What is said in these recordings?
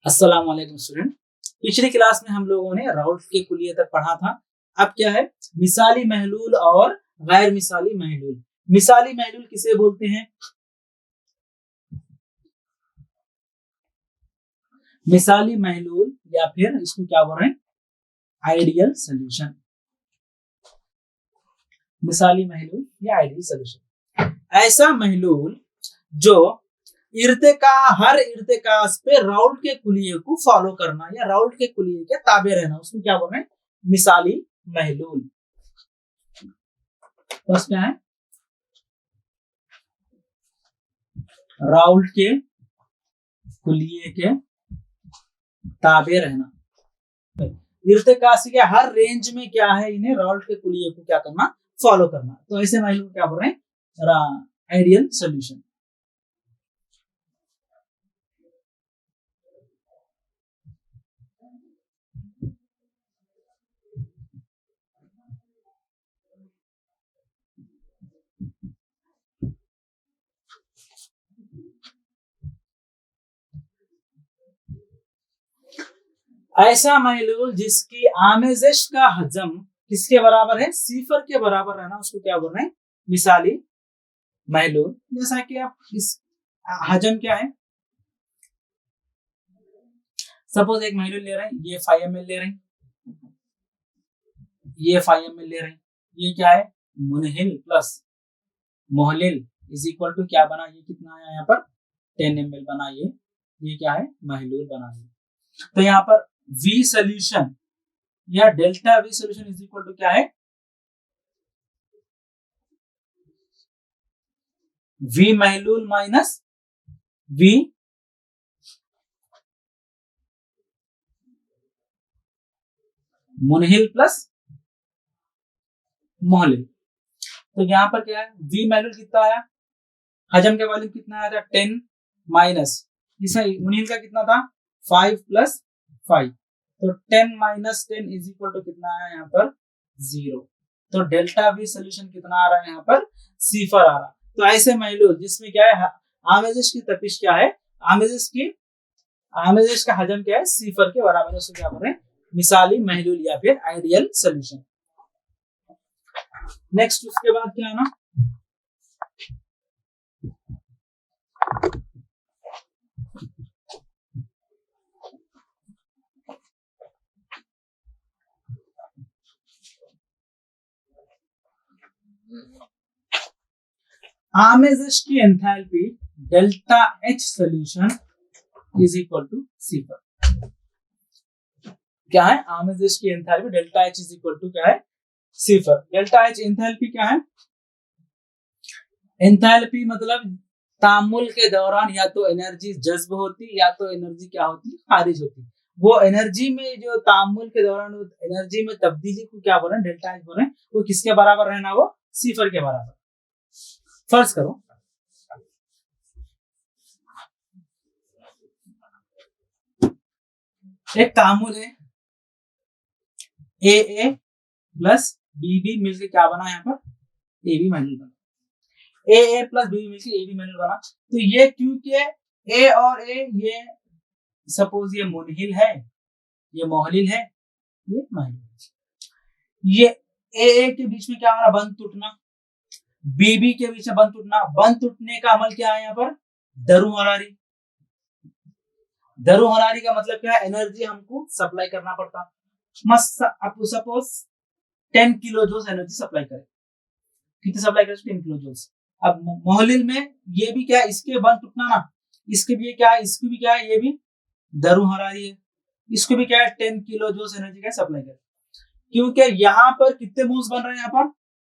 अस्सलाम वालेकुम स्टूडेंट। पिछली क्लास में हम लोगों ने राउल्ट के कुलिये तक पढ़ा था। अब क्या है, मिसाली महलूल और गैर मिसाली महलूल। मिसाली महलूल किसे बोलते हैं? मिसाली महलूल या फिर इसको क्या बोल रहे हैं, आइडियल सॉल्यूशन। मिसाली महलूल या आइडियल सॉल्यूशन ऐसा महलूल जो हर इर्तिकास पे राउल्ट के कुलिये को फॉलो करना या राउल्ट के कुलिये के ताबे रहना, उसको क्या बोल रहे हैं, मिसाली महलूल। तो क्या है, राउल्ट के कुलिये के ताबे रहना। इर्तिकास के हर रेंज में क्या है, इन्हें राउल्ट के कुलिये को क्या करना, फॉलो करना। तो ऐसे महलूल क्या बोल रहे हैं, आइडियल सॉल्यूशन। ऐसा महलूल जिसकी आमेज़श का हजम किसके बराबर है, सिफर के बराबर रहना, उसको क्या बोल रहे हैं, मिसाली महलूल। जैसा कि आप इस हजम क्या है, सपोज एक महलूल ले रहे हैं, ये 5 ml ले रहे हैं, ये 5 ml ले रहे हैं, ये क्या है, मुनहिल प्लस मोहलिल इज इक्वल टू क्या बना, ये कितना आया यहाँ पर 10 ml बना, ये क्या है, महलूल बना। तो यहाँ पर V सोल्यूशन या delta V solution is equal to क्या है, V महलूल माइनस V मुनहिल प्लस मोहलिल। तो यहाँ पर क्या है, V महलूल कितना आया, हजम के वॉल्यूम कितना आया था 10 माइनस इसमें मुनहिल का कितना था 5 प्लस 5, तो 10 माइनस 10 इज इक्वल टू कितना आया यहाँ पर 0। तो डेल्टा V सोल्यूशन कितना आ रहा है यहाँ पर, सिफर आ रहा। तो ऐसे महलूल जिसमें क्या है, आमेज़श की तपिश क्या है, आमेज़श का हजम क्या है, सिफर के बराबर, उसको क्या बोल रहे हैं, मिसाली महलूल या फिर आइडियल सोल्यूशन। नेक्स्ट उसके बाद क्या है ना, आमेज़श की enthalpy delta H solution is equal to सिफर। क्या है, आमेज़श की enthalpy delta H is equal to क्या है, सिफर। डेल्टा H एंथैल्पी क्या है, एंथैल्पी मतलब तामुल के दौरान या तो एनर्जी जज्ब होती या तो एनर्जी क्या होती, खारिज होती। वो एनर्जी में जो तामुल के दौरान एनर्जी में तब्दीली को क्या बोल रहे हैं, डेल्टा H बोल रहे हैं। वो किसके बराबर रहना, वो सिफर के बराबर। फर्ज करो एक तामुल है, AA प्लस BB मिलकर क्या बना, यहाँ पर AB महलूल बना। AA प्लस BB मिलकर AB महलूल बना। तो ये क्योंकि A और A ये सपोज ये मुनहिल है, ये मोहलिल है, ये महलूल। ये AA के बीच में क्या होना, बंद टूटना, BB के बीच में बंद टूटना। बंद टूटने का अमल क्या है यहाँ पर, दरू हरारी। दरू हरारी का मतलब क्या है, एनर्जी हमको सप्लाई करना पड़ता। अब suppose 10 kilo joule energy supply करे, कितनी सप्लाई करे, 10 किलो जूल। अब मोहलिल में ये भी क्या है, इसके बंद टूटना ना, इसके भी क्या है, इसको भी क्या है, ये भी दरू हरारी है, इसको भी क्या है 10 किलो जूल एनर्जी का सप्लाई करे। क्योंकि यहाँ पर कितने मूव्स बन रहे हैं, यहाँ पर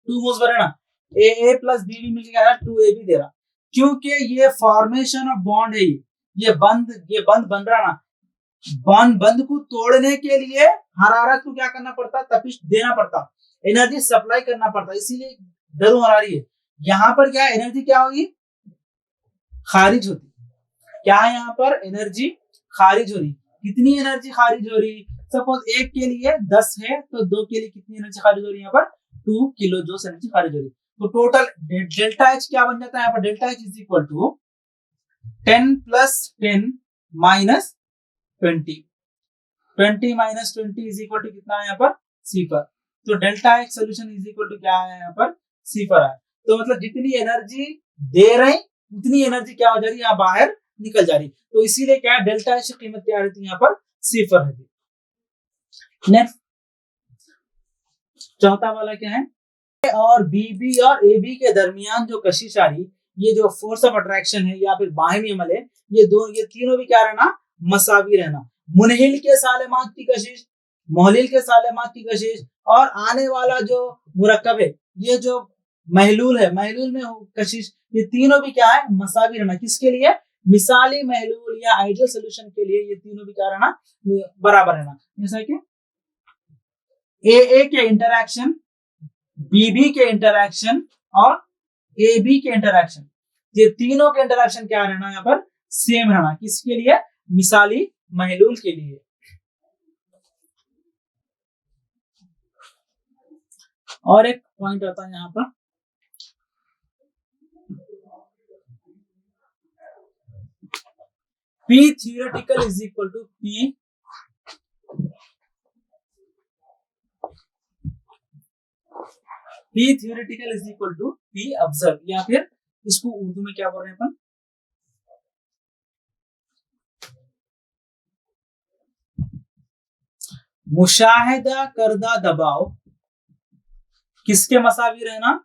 2 मूव्स बन रहे हैं ना, AA प्लस BB मिलकर क्या है 2AB दे रहा। क्योंकि ये फॉर्मेशन ऑफ बॉन्ड है, ये बंद बन रहा ना, बंद को तोड़ने के लिए हरारत को क्या करना पड़ता, तपिश देना पड़ता, एनर्जी सप्लाई करना पड़ता, इसीलिए दरू हरारी है। यहाँ पर क्या एनर्जी क्या होगी, खारिज होती। क्या है यहाँ पर, एनर्जी खारिज हो रही। कितनी एनर्जी खारिज हो रही, सपोज एक के लिए 10 है तो 2 के लिए कितनी एनर्जी खारिज हो रही है, यहाँ पर 2 किलो जूल एनर्जी खारिज हो रही। तो टोटल डेल्टा H क्या बन जाता है, यहाँ पर delta H is equal to 10 plus 10 minus 20, 20 minus 20 is equal to कितना है यहाँ पर? सिफर। तो delta X solution is equal to क्या है यहाँ पर? सिफर है। तो मतलब जितनी एनर्जी दे रहे उतनी एनर्जी क्या हो जा रही है? यहाँ बाहर निकल जा रही। तो इसीलिए क्या है, डेल्टा एक्स की कीमत क्या रहती है यहाँ पर? सिफर रहती। नेक्स्ट चौथा वाला क्या है? और बीबी और एबी के दरमियान जो कशिश आ रही, ये जो फोर्स ऑफ अट्रैक्शन है या फिर बाहमी अमल है, ये तीनों भी क्या रहना? मसावी रहना। मुनहिल के सालेमात की कशिश, मोहलिल के सालेमात की कशिश और आने वाला जो मुरक्कब है, ये जो महलूल है, महलूल में कशिश, ये तीनों भी क्या है? मसावी रहना। किसके लिए? मिसाली महलूल या आइडियल सोल्यूशन के लिए ये तीनों भी क्या रहना? बराबर रहना। जैसा कि ए के इंटरैक्शन, बीबी के इंटरैक्शन और ए बी के इंटरैक्शन, ये तीनों के इंटरैक्शन क्या रहना? यहाँ पर सेम रहना। किसके लिए? मिसाली महलूल के लिए। और एक पॉइंट आता है यहाँ पर, P theoretical is equal to P theoretical is equal to P observe, या फिर इसको उर्दू में क्या बोल रहे हैं अपन? मुशाहिदा करदा दबाव किसके मसावी रहना?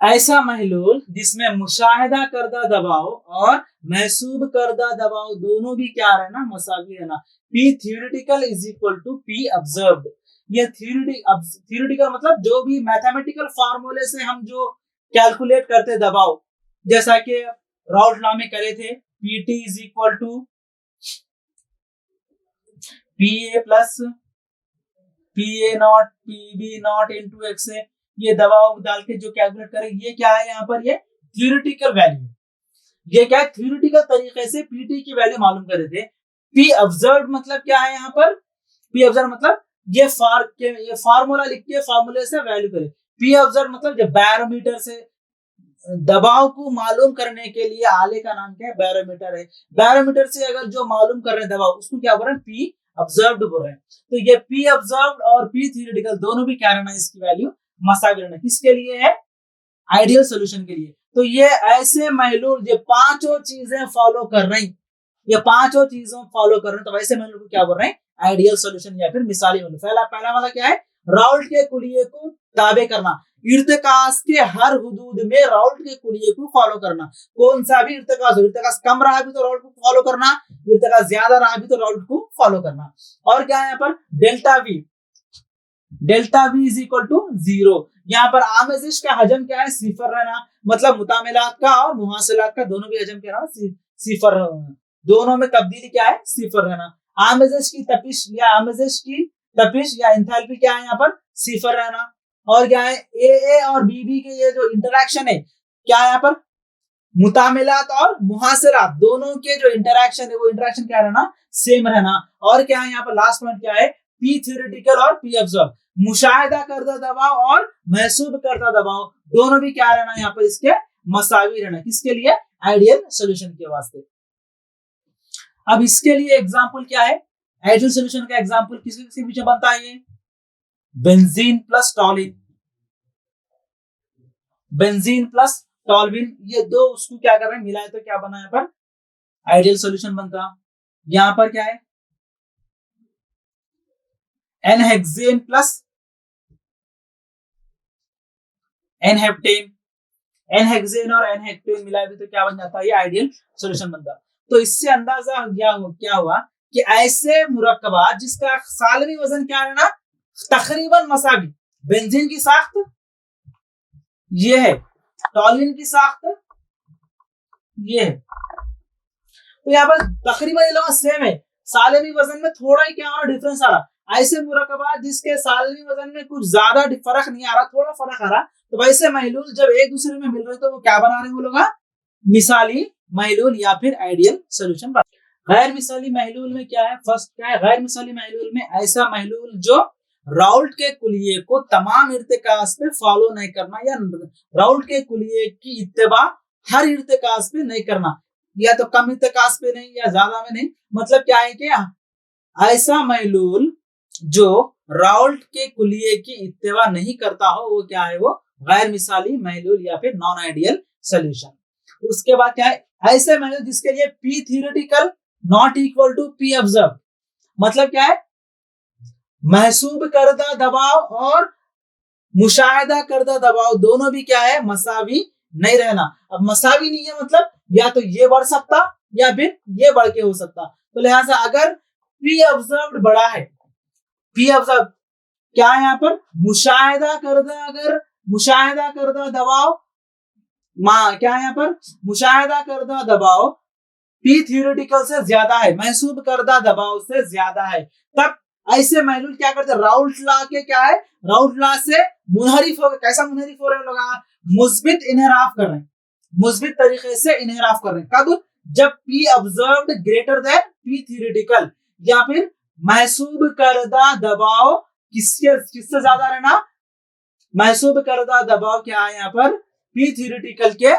ऐसा महलूल जिसमें मुशाहिदा करदा दबाव और महसूब करदा दबाव दोनों भी क्या रहना? मसावी रहना। P theoretical is equal to P observed। ये थियोरेटिकल मतलब जो भी मैथमेटिकल फार्मूले से हम जो कैलकुलेट करते दबाव, जैसा कि राउल्ट लॉ में करे थे, PT is equal to PA plus PA not PB not into x है। ये दबाव डाल के जो कैलकुलेट करें, ये क्या है यहाँ पर? ये थियोरेटिकल वैल्यू। ये क्या है? थियोरेटिकल तरीके से पीटी की वैल्यू मालूम कर रहे थे। पी ऑब्जर्व मतलब क्या है यहाँ पर? पी ऑब्जर्व मतलब ये फार्मूला लिख के फार्मूले से वैल्यू करें। पी ऑब्जर्व मतलब जब बैरोमीटर से दबाव को मालूम करने के लिए आले का नाम क्या है? बैरोमीटर है। बैरोमीटर से अगर जो मालूम कर रहे हैं दबाव, उसको क्या बोल रहे हैं? पी ऑब्जर्व्ड बोल रहे हैं। तो ये पी ऑब्जर्व्ड और पी थियोरेटिकल दोनों भी क्या रहना? इसकी वैल्यू मसावी रहना। किसके लिए है? आइडियल सोल्यूशन के लिए। तो ये ऐसे महलूल जो पांचों चीजें फॉलो कर रही, ये पांचों चीजों फॉलो कर रहे हैं, तो वैसे महलूल को क्या बोल रहे हैं? आइडियल सोल्यूशन या फिर मिसाली महलूल। पहला वाला क्या है? राउल्ट के कुलिये को ताबे करना। इर्तिकास के हर हुदूद में राउल्ट के कुलिये को फॉलो करना। कौन सा भी इर्तिकास हो, इर्तिकास कम रहा भी तो राउल्ट को फॉलो करना, इर्तिकास ज्यादा रहा भी तो राउल्ट को फॉलो करना। और क्या है यहाँ पर? Delta V is equal to 0। यहाँ पर आमेजिश का हजम क्या है? सिफर रहना। मतलब मुतामिलात का और मुहासिलात का दोनों भी हजम क्या रहना? सिफर रहना। दोनों में तब्दीली क्या है? सिफर रहना। आमेजिश की तपिश या एंथैल्पी क्या है यहाँ पर? सिफर रहना। और क्या है? ए और बीबी के ये जो इंटरैक्शन है, क्या है यहाँ पर? मुतामिलात और मुहासिलात दोनों के जो इंटरैक्शन है, वो इंटरैक्शन क्या रहना? सेम रहना। और क्या है यहाँ पर? लास्ट पॉइंट क्या है? पी थियोरेटिकल और पी ऑब्जर्व। मुशाहिदा करदा दबाव और महसूब करदा दबाव दोनों भी क्या रहना? यहाँ पर इसके मसावी रहना। किसके लिए? आइडियल सोल्यूशन के वास्ते। अब इसके लिए एग्जांपल क्या है? आइडियल सोल्यूशन का एग्जांपल किसके पीछे बनता है? ये benzene plus toluene, benzene plus toluene, ये दो उसको क्या कर रहे हैं? मिलाए तो क्या बना यहाँ पर? आइडियल सोल्यूशन बनता। यहाँ पर क्या है? एनहेक्सेन प्लस एनहेप्टेन, एनहेक्सेन और एनहेप्टेन मिलाए भी तो क्या बन जाता है? ये आइडियल सोल्यूशन बनता। तो इससे अंदाजा क्या हुआ कि ऐसे मुरक्कबात जिसका सालवी वजन क्या है ना? तकरीबन मसावी। बेंजीन की साख्त ये है, टॉलिन की साख्त ये है। तो यहाँ पर तकरीबन ये लोग सेम है, सालवी वजन में थोड़ा ही क्या हो रहा? डिफरेंस आ रहा। ऐसे मुरक्कबात जिसके सालवी वजन में कुछ ज्यादा फर्क नहीं आ रहा, थोड़ा फर्क आ रहा, तो वैसे महलूल जब एक दूसरे में मिल रहे तो वो क्या बना रहे? वो लोग मिसाली महलूल या फिर आइडियल सोल्यूशन। गैर मिसाली महलूल में क्या है? फर्स्ट क्या है? गैर मिसाली महलूल में ऐसा महलूल जो राउल्ट के कुलिये को तमाम इर्तिकास पे फॉलो नहीं करना, या राउल्ट के कुलिये की इत्तिबा हर इर्तिकास पे नहीं करना, या तो कम इर्तिकास पे नहीं या ज्यादा में नहीं। मतलब क्या है कि ऐसा महलूल जो राउल्ट के कुलिये की इत्तिबा नहीं करता हो वो क्या है, वो गैर मिसाली महलूल या फिर नॉन आइडियल सोल्यूशन। उसके बाद क्या है, ऐसे महलूल जिसके लिए P theoretical not equal to P observe. मतलब क्या है, महसूब करदा दबाव और मुशाहिदा करदा दबाव दोनों भी क्या है, मसावी नहीं रहना। अब मसावी नहीं है मतलब या तो ये बढ़ सकता या फिर ये बढ़ के हो सकता। तो लिहाजा अगर पी ऑब्जर्व बड़ा है, पी ऑब्जर्व क्या है यहाँ पर, मुशाहिदा करदा, अगर मुशाहिदा करदा दबाव क्या है यहाँ पर, मुशाहिदा करदा दबाव पी थियोरेटिकल से ज्यादा है, महसूब करदा दबाव से ज्यादा है, तब ऐसे महलूल क्या करते हैं, राउल्ट लॉ के क्या है, राउल्ट लॉ से मुनहरिफ हो गए। कैसा मुनहरिफ हो रहे हैं लोग, मुस्बित इनहराफ कर रहे हैं, मुस्बित तरीके से इनहराफ कर रहे हैं। कब, जब P observed greater than P theoretical, या फिर महसूब करदा दबाव किससे ज्यादा रहना, महसूब करदा दबाव क्या है यहाँ पर, पी थियोरेटिकल के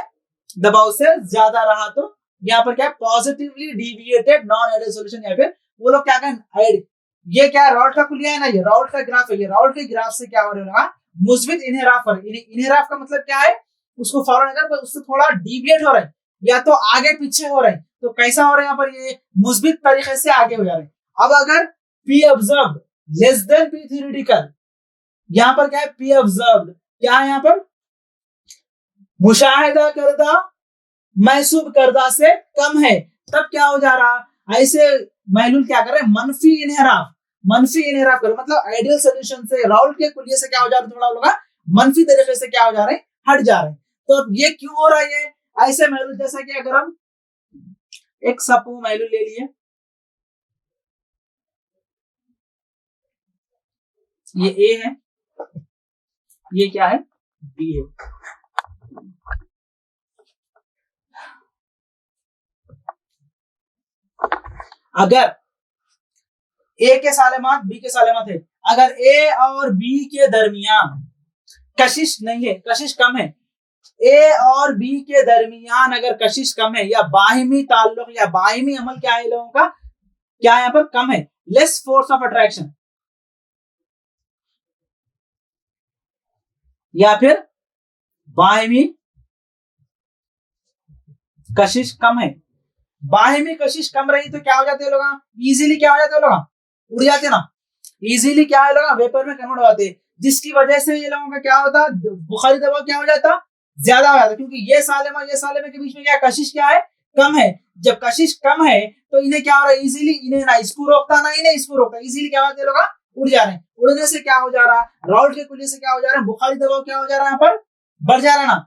दबाव से ज्यादा रहा तो यहाँ पर क्या, positively deviated non ideal solution. या फिर वो लोग क्या करें, ये क्या राउल्ट का कुलिया है ना, ये राउल्ट का ग्राफ है, ये राउल्ट के ग्राफ से क्या हो रहा है, मुस्बित इनहराफ कर, इनहराफ का मतलब क्या है, उसको फॉलो नहीं कर, उससे थोड़ा डिविएट हो रहे हैं, या तो आगे पीछे हो रहे हैं। तो कैसा हो रहा है यहाँ पर, ये मुस्बित तरीके से आगे हो जा रहे हैं। अब अगर P observed less than P theoretical, यहाँ पर क्या है, पी ऑब्जर्व्ड क्या है यहाँ पर, मुशाहिदा करदा महसूब करदा से कम है, तब क्या हो जा रहा, ऐसे महलूल क्या कर रहे हैं, मनफी इनहराफ, मनफी इनहराफ कर, मतलब आइडियल सोल्यूशन से राउल्ट के कुलिये से क्या हो जा रहा है, थोड़ा लोग मनफी तरीके से क्या हो जा रहे हैं, हट जा रहे हैं। तो अब ये क्यों हो रहा है, ये ऐसे महलूल, जैसा कि अगर हम एक सपू महलूल ले लिए, ये ए है, ये क्या है, बी है। अगर ए के सालेमात बी के सालेमात है, अगर ए और बी के दरमियान कशिश नहीं है, कशिश कम है, ए और बी के दरमियान अगर कशिश कम है, या बाहिमी ताल्लुक या बाहिमी अमल क्या है लोगों का, क्या यहाँ पर कम है, लेस फोर्स ऑफ अट्रैक्शन, या फिर बाहिमी कशिश कम है, बाहिमी कशिश कम रही तो क्या हो जाते हैं लोग, इजीली क्या हो जाते हैं लोग, उड़ जाते ना, इजीली क्या है लोग, वेपर में कन्वर्ट हो जाते, जिसकी वजह से ये लोगों का क्या होता, बुखारी दबाव क्या हो जाता, ज्यादा हो जाता, क्योंकि ये सालेमा के बीच में क्या कशिश क्या है, कम है। जब कशिश कम है तो इन्हें क्या हो रहा है, इजीली, इन्हें ना इसको रोकता ना इन्हें इसको रोकता, इजीली क्या होते लोग, उड़ जा रहे हैं। उड़ने से क्या हो जा रहा है, राउल्ट के कुलिये से क्या हो जा रहा है, बुखारी दबाव क्या हो जा रहा है, यहाँ पर बढ़ जा रहा है ना।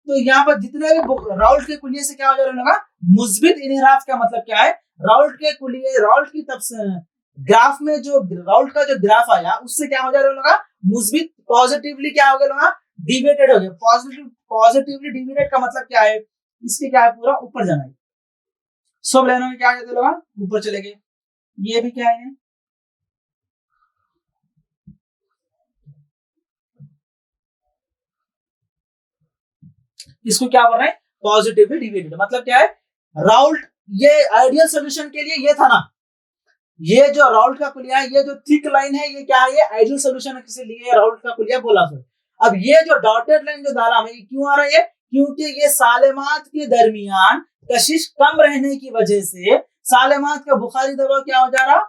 तो यहाँ पर जितने भी राउल्ट के कुलिये से क्या हो जा रहा है, मुस्बित इनहराफ का मतलब क्या है, राउल्ट के कुलिये, राउल्ट की तब ग्राफ में जो राउल्ट का जो ग्राफ आया उससे क्या हो जा रहा है, मुस्बित पॉजिटिवली क्या हो गया, डिविएटेड हो गया। पॉजिटिवली डिविएटेड का मतलब क्या है, इसके क्या है, पूरा ऊपर जाना है, सब लाइनों में क्या आ जाते लोग, ऊपर चले गए। ये भी क्या है, इसको क्या बोल रहे हैं, पॉजिटिवली डिविएटेड। मतलब क्या है, राउल्ट, ये आइडियल सॉल्यूशन के लिए ये था ना, ये जो राउल्ट का कुलिया है, ये जो थिक लाइन है, ये क्या है, ये आइडियल सॉल्यूशन के लिए राउल्ट का कुलिया बोला। अब ये जो डॉटेड लाइन जो डाला है, क्यों आ रहा है, क्योंकि ये सालेमात के दरमियान कशिश कम रहने की वजह से सालेमात का बुखारी दबाव क्या हो जा रहा,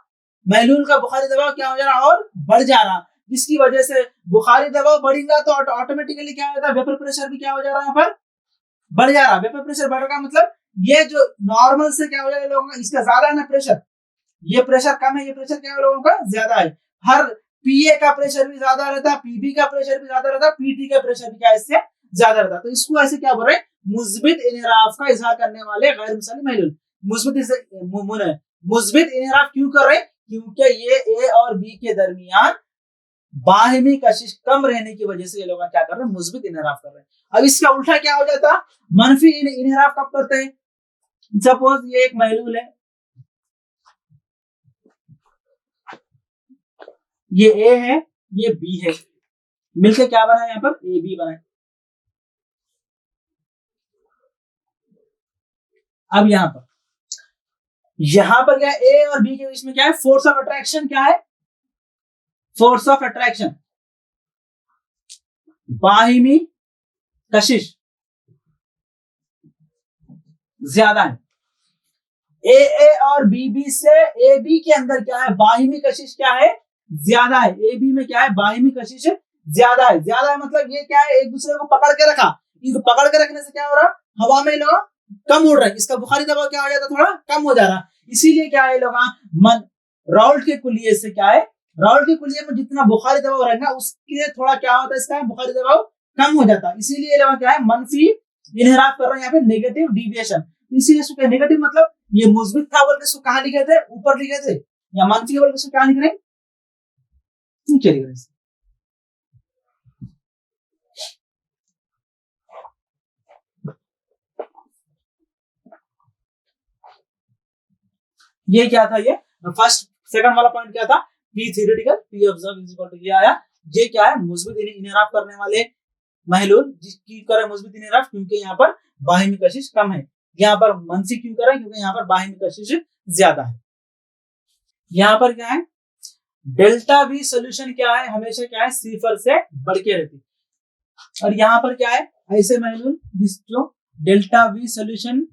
महलूल का बुखारी दबाव क्या हो जा रहा और बढ़ जा रहा, जिसकी वजह से बुखारी दबाव बढ़ेगा तो ऑटोमेटिकली क्या हो जाता है, वेपर प्रेशर भी क्या हो जा रहा है, यहाँ पर बढ़ जा रहा। वेपर प्रेशर बढ़ेगा मतलब ये जो नॉर्मल से क्या हो जाएगा लोगों का, इसका ज्यादा है ना प्रेशर, ये प्रेशर कम है, ये प्रेशर क्या है लोगों का ज्यादा है। हर पीए का प्रेशर भी ज्यादा रहता है, पीबी का प्रेशर भी ज्यादा रहता है, पीटी का प्रेशर भी क्या इससे ज्यादा रहता है। तो इसको ऐसे क्या बोल रहे हैं, मुस्बित इनहराफ का इजहार करने वाले गैर मिसाली महलूल। मुस्बित इनहराफ क्यों कर रहे हैं, क्योंकि ये ए और बी के दरमियान बाहिमी कशिश कम रहने की वजह से ये लोग क्या कर रहे हैं, मुस्बित इनहराफ कर रहे हैं। अब इसका उल्टा क्या हो जाता, मनफी इनहराफ कब करते हैं, सपोज ये एक महलूल है, ये ए है, ये बी है, मिलकर क्या बना यहाँ पर ए बी बना। अब यहां पर क्या है, ए और बी के बीच में क्या है, फोर्स ऑफ अट्रैक्शन क्या है, फोर्स ऑफ अट्रैक्शन बाहिमी कशिश ज्यादा है। ए और बी से ए बी के अंदर क्या है, बाहिमी कशिश क्या है, ज्यादा है। ए बी में क्या है, बाहिमी कशिश ज्यादा है। ज्यादा है मतलब ये क्या है, एक दूसरे को पकड़ के रखा, इनको पकड़ के रखने से क्या हो रहा, हवा में लोग कम उड़ रहे हैं, इसका बुखारी दबाव क्या हो जाता, थोड़ा कम हो जा रहा। इसीलिए क्या है लोग मन राउल्ट के कुलिये से क्या है, राउल्ट के कुलिये में जितना बुखारी दबाव रहेगा उसके थोड़ा क्या होता है, इसका बुखारी दबाव कम हो जाता है। इसीलिए लोग क्या है, मनफी इनहराफ कर रहे हैं यहाँ पे, नेगेटिव डिविएशन। इसीलिए इसको नेगेटिव मतलब ये मुस्बित था बोल के इसको कहाँ लिखे थे, ऊपर लिखे थे, या मंफी बोल के इसको क्या लिख रहे हैं, नीचे लिख रहे हैं। ये क्या था, ये फर्स्ट सेकंड वाला पॉइंट क्या था, P theoretical P observe is equal to ये आया। ये क्या है, मुस्बित इनहराफ करने वाले महलूल जिसकी करे मुस्बित इनहराफ, क्योंकि यहाँ पर बाहिमी कशिश कम है। यहाँ पर मंफी क्यों करें, क्योंकि यहाँ पर बाहिमी कशिश ज्यादा है। यहाँ पर क्या है, डेल्टा वी सोल्यूशन क्या है, हमेशा क्या है, सिफर से बढ़ के रहती है। और यहाँ पर क्या है, ऐसे महलूल जिस जो delta V solution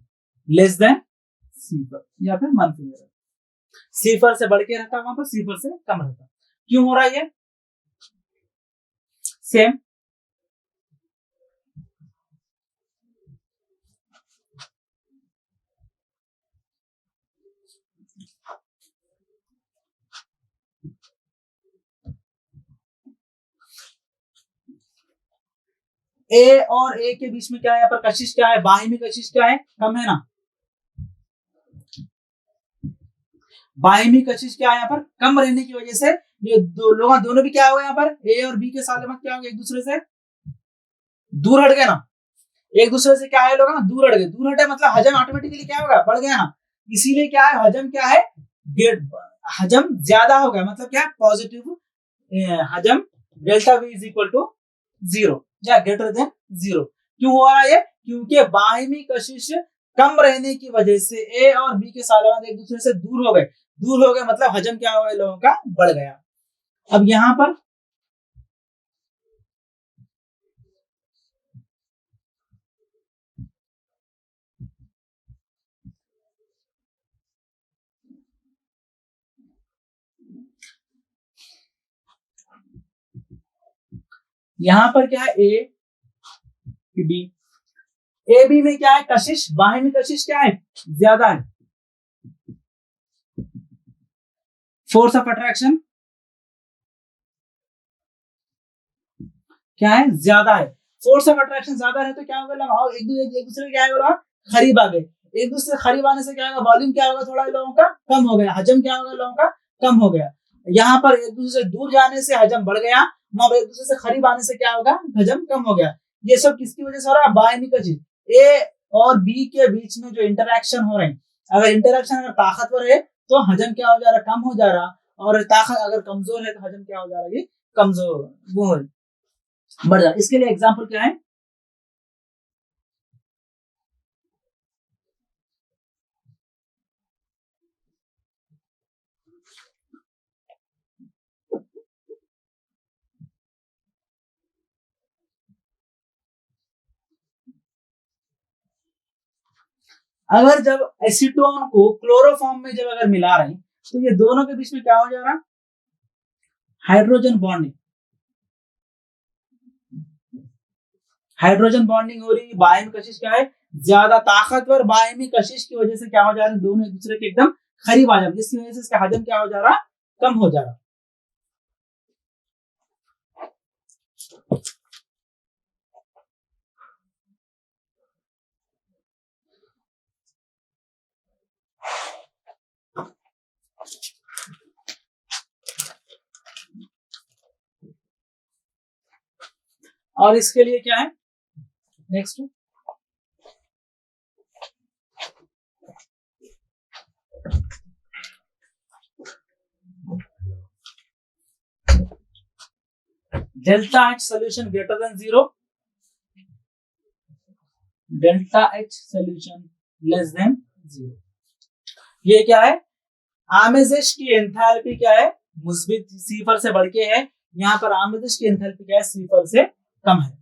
less than सिफर या फिर मंफी में रहता, सिफर से बढ़ के रहता, वहां पर सिफर से कम रहता। क्यों हो रहा है ये, सेम ए और ए के बीच में क्या है, यहाँ पर कशिश क्या है, बाहिमी कशिश क्या है, कम है ना। बाहिमी कशिश क्या है, यहाँ पर कम रहने की वजह से ये दोनों भी क्या हो गए, यहाँ पर ए और बी के साले में क्या हो गया, एक दूसरे से दूर हट गए ना। एक दूसरे से क्या है लोग, दूर हट गए। दूर हटे मतलब हजम ऑटोमेटिकली क्या होगा, बढ़ गया ना। इसीलिए क्या है, हजम क्या है, हजम ज्यादा हो गया, मतलब क्या, पॉजिटिव हजम delta V is equal to 0 या ग्रेटर देन 0। क्यों हो रहा है ये, क्योंकि बाहिमी कशिश कम रहने की वजह से ए और बी के सालवाद एक दूसरे से दूर हो गए। दूर हो गए मतलब हजम क्या हो गया लोगों का, बढ़ गया। अब यहाँ पर क्या है, ए बी, ए बी में क्या है, कशिश बाहिमी कशिश क्या है, ज्यादा है। फोर्स ऑफ अट्रैक्शन क्या है, ज्यादा है। फोर्स ऑफ अट्रैक्शन ज्यादा है तो क्या होगा, और एक दूसरे क्या होगा, करीब आ गए। एक दूसरे करीब आने से क्या होगा, वॉल्यूम क्या होगा, थोड़ा लोगों का कम हो गया, हजम क्या होगा लोगों का कम हो गया। यहाँ पर एक दूसरे से दूर जाने से हजम बढ़ गया, वहां पर एक दूसरे से करीब आने से क्या होगा, हजम कम हो गया। ये सब किसकी वजह से हो रहा है, बाहिमी कशिश। ए और बी के बीच में जो इंटरेक्शन हो रहे हैं, अगर इंटरेक्शन अगर ताकतवर है तो हजम क्या हो जा रहा, कम हो जा रहा। और ताकत अगर कमजोर है तो हजम क्या हो जा रहा है, ये कमजोर वो बढ़ जा। इसके लिए एग्जाम्पल क्या है, अगर जब एसीटोन को क्लोरोफॉर्म में जब अगर मिला रहे हैं तो ये दोनों के बीच में क्या हो जा रहा, हाइड्रोजन बॉन्डिंग, हाइड्रोजन बॉन्डिंग हो रही। बाहिमी कशिश क्या है, ज्यादा ताकतवर बाहिमी कशिश की वजह से क्या हो जा रहा है, दोनों एक दूसरे के एकदम करीब आ जा रहे, जिसकी वजह से इसका हजम क्या हो जा रहा, कम हो जा रहा। और इसके लिए क्या है, next delta H solution greater than 0, delta H solution less then 0। ये क्या है, आमेजेश की एंथैल्पी क्या है, मुस्बित सिफर से बढ़ के है। यहाँ पर आमेजेश की एंथैल्पी क्या है, सिफर से कम है।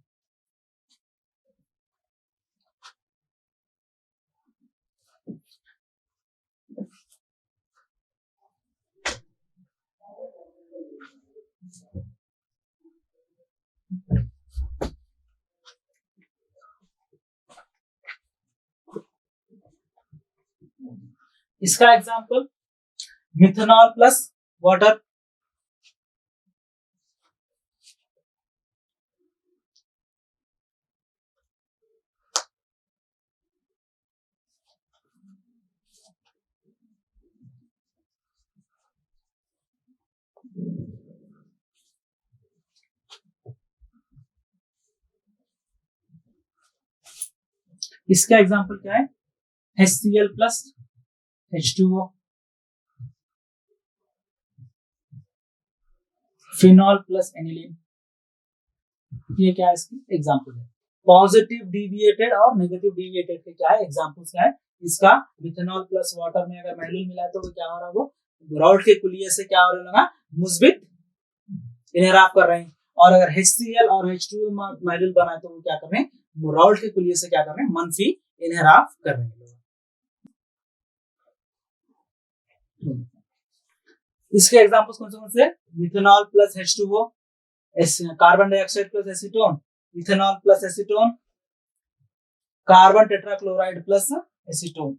इसका एग्जांपल मिथेनॉल प्लस वाटर, इसका एग्जांपल क्या है, HCl plus H2O, phenol plus aniline. ये क्या है, इसकी एग्जांपल है। पॉजिटिव डिविएटेड और नेगेटिव डिविएटेड के क्या है, एग्जांपल्स क्या है। इसका मिथेनॉल प्लस वाटर में अगर मैल्यूल मिला है तो वो क्या हो रहा है, वो रॉड के कुलिये से क्या हो रहा है, मुस्बित इनहराफ कर रहे हैं। और अगर HCl और H2O मैल्यूल बना है तो वो क्या कर रहे हैं, रॉड के कुलिये से क्या कर रहे हैं, मनफी इनहराफ कर रहे हैं। इसके एग्जांपल्स कौन से, methanol plus H2O, carbon dioxide plus acetone, ethanol plus acetone, carbon tetrachloride plus acetone.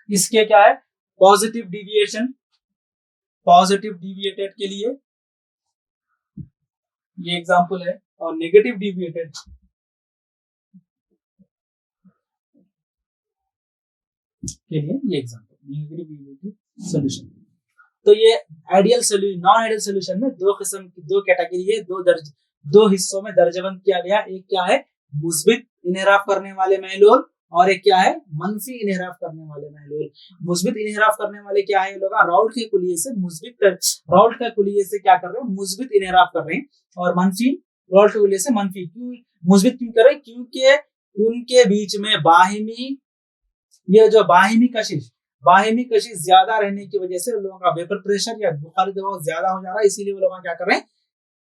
इसके क्या है, पॉजिटिव डिविएशन, पॉजिटिव डिविएटेड के लिए ये एग्जांपल है, और नेगेटिव डिविएटेड के लिए ये एग्जांपल, नेगेटिव डिविएटेड सॉल्यूशन। तो ये ideal solution, non ideal solution में दो किस्म की, दो कैटेगरी है, दो हिस्सों में दर्जबंद किया गया। एक क्या है, मुस्बित इनहराफ करने वाले मैल्यूल, और एक क्या है, मनफी इनहराफ करने वाले मैल्यूल। मुस्बित इनहराफ करने वाले क्या है, लोग रॉड के कुलिये से मुस्बित, रॉड के कुलिये से क्या कर रहे हैं, मुस्बित इनहराफ कर रहे हैं, और मनफी रॉड के कुलिये से मनफी। क्यों मुस्बित क्यों कर रहे हैं, क्योंकि उनके बीच में बाहिमी, ये जो बाहिमी कशिश ज्यादा रहने की वजह से लोगों का वेपर प्रेशर या बुखारी दबाव ज्यादा हो जा रहा है, इसीलिए वो लोग क्या कर रहे हैं,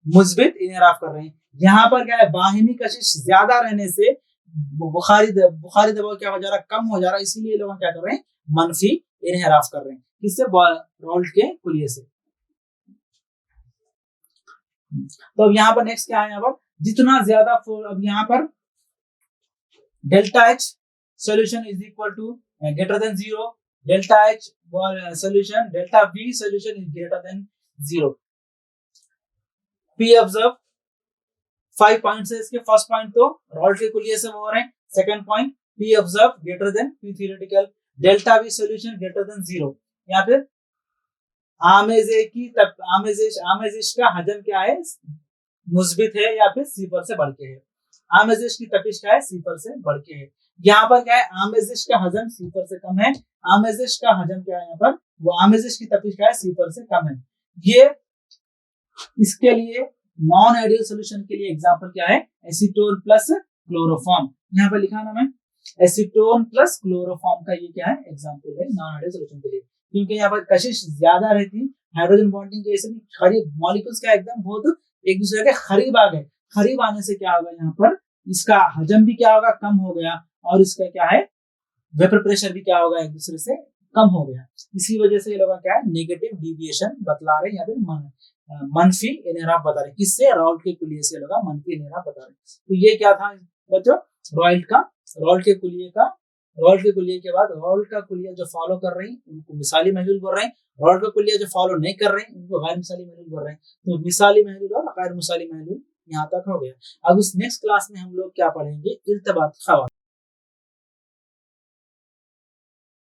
मुस्बित इनहराफ कर रहे हैं। यहाँ पर क्या है, बाहिमी कशिश ज्यादा रहने से बुखारी दबाव क्या हो जा रहा है, कम हो जा रहा है, इसीलिए लोग क्या कर रहे हैं, मनफी इनहराफ कर रहे हैं। किससे, रॉड के कुलिये से। तो अब यहाँ पर नेक्स्ट क्या है, यहाँ पर जितना ज्यादा, अब यहाँ पर delta H solution is equal to greater than 0, delta H solution, delta V solution is greater than 0। P observe 5 points है इसके। फर्स्ट पॉइंट तो रॉड के कुलिये से हो रहे हैं, second point P observe greater than P theoretical, delta V solution greater than 0। या फिर आमेजेश का हजम क्या है, मुस्बित है या फिर सिफर से बढ़ के है। आमेजेश की तपिश क्या है, सिफर से बढ़ के है। यहाँ पर क्या है, आमेजेश का हजम सिफर से कम है। आमेजेश का हजम क्या है, यहाँ पर वो आमेजेश की तपिश क्या है, सिफर से कम है। ये इसके लिए नॉन आइडियल सॉल्यूशन के लिए एग्जांपल क्या है, एसीटोन प्लस क्लोरोफॉर्म। यहाँ पर लिखा नाम है एसीटोन प्लस क्लोरोफॉर्म का, ये क्या है, एग्जांपल है नॉन आइडियल सॉल्यूशन के लिए। क्योंकि यहाँ पर कशिश ज्यादा रहती, हाइड्रोजन बॉन्डिंग के ऐसे भी करीब, मॉलिक्यूल्स का एकदम बहुत एक दूसरे के करीब आ गए। करीब आने से क्या होगा, यहाँ पर इसका हजम भी क्या होगा, कम हो गया, और इसका क्या है, वेपर प्रेशर भी क्या होगा, एक दूसरे से कम हो गया। इसी वजह से ये लोग क्या है, नेगेटिव डिविएशन बतला रहे हैं, या फिर मनफी इनहराफ बता रहे हैं। किससे, रॉड के कुलिये से लोग मनफी इनहराफ बता रहे हैं। तो ये क्या था बच्चों, रॉड के कुलिये के बाद रॉड का कुलिया जो फॉलो कर रही है उनको मिसाली महलूल बोल रहे हैं, रॉड का कुलिया जो फॉलो नहीं कर रहे हैं उनको गैर मिसाली महलूल बोल रहे हैं। तो मिसाली महलूल और गैर मिसाली महलूल यहाँ तक हो गया। अब उस नेक्स्ट क्लास में हम लोग क्या पढ़ेंगे, इर्तिबात खवातीन।